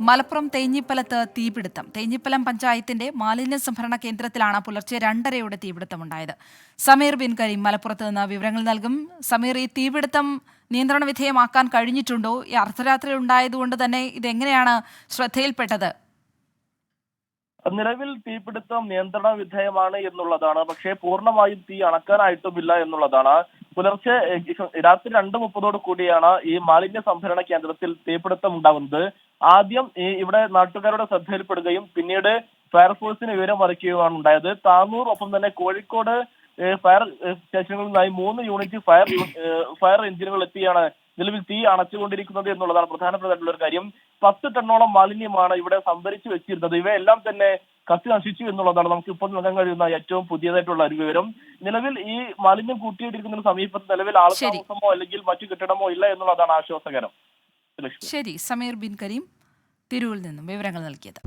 മലപ്പുറം തേഞ്ഞിപ്പലത്ത് തീപിടുത്തം. തേഞ്ഞിപ്പലം പഞ്ചായത്തിന്റെ മാലിന്യ സംഭരണ കേന്ദ്രത്തിലാണ് പുലർച്ചെ 2:30 തീപിടുത്തമുണ്ടായത്. സമീർ ബിൻ കരീം മലപ്പുറത്ത് നിന്ന് വിവരങ്ങൾ നൽകും. സമീർ, ഈ തീപിടുത്തം നിയന്ത്രണ വിധേയമാക്കാൻ കഴിഞ്ഞിട്ടുണ്ടോ? ഈ അർദ്ധരാത്രി ഉണ്ടായതുകൊണ്ട് തന്നെ ഇതെങ്ങനെയാണ് ശ്രദ്ധയിൽപ്പെട്ടത്? നിലവിൽ തീപിടുത്തം നിയന്ത്രണ വിധേയമാണ് എന്നുള്ളതാണ്. പക്ഷേ പൂർണ്ണമായും തീ അണക്കാനായിട്ടുമില്ല എന്നുള്ളതാണ്. പുലർച്ചെ രാത്രി 2:30 കൂടിയാണ് ഈ മാലിന്യ സംഭരണ കേന്ദ്രത്തിൽ തീപിടുത്തം ഉണ്ടാകുന്നത്. ആദ്യം ഇവിടെ നാട്ടുകാരുടെ ശ്രദ്ധയിൽപ്പെടുകയും പിന്നീട് ഫയർഫോഴ്സിന് വിവരം അറിയിക്കുകയാണ് ഉണ്ടായത്. താനൂർ ഒപ്പം തന്നെ കോഴിക്കോട് ഫയർ സ്റ്റേഷനുകളിൽ നിന്നായി 3 യൂണിറ്റ് ഫയർ എഞ്ചിനുകൾ എത്തിയാണ് നിലവിൽ തീ അണച്ചുകൊണ്ടിരിക്കുന്നത് എന്നുള്ളതാണ് പ്രധാനപ്പെട്ട ഒരു കാര്യം. 10 ടണ്ണോളം മാലിന്യമാണ് ഇവിടെ സംഭരിച്ചു വെച്ചിരുന്നത്. ഇവയെല്ലാം തന്നെ കത്തി നശിച്ചു എന്നുള്ളതാണ് നമുക്ക് ഇപ്പോൾ നൽകാൻ കഴിയുന്ന ഏറ്റവും പുതിയതായിട്ടുള്ള ഒരു വിവരം. നിലവിൽ ഈ മാലിന്യം കൂട്ടിയിട്ടിരിക്കുന്നതിന് സമീപത്ത് നിലവിൽ ആൾതാമസമോ അല്ലെങ്കിൽ മറ്റു കെട്ടിടമോ ഇല്ല എന്നുള്ളതാണ് ആശ്വാസകരം. ശരി, സമീർ ബിൻ കരീം തിരൂരിൽ നിന്നും വിവരങ്ങൾ നൽകിയത്.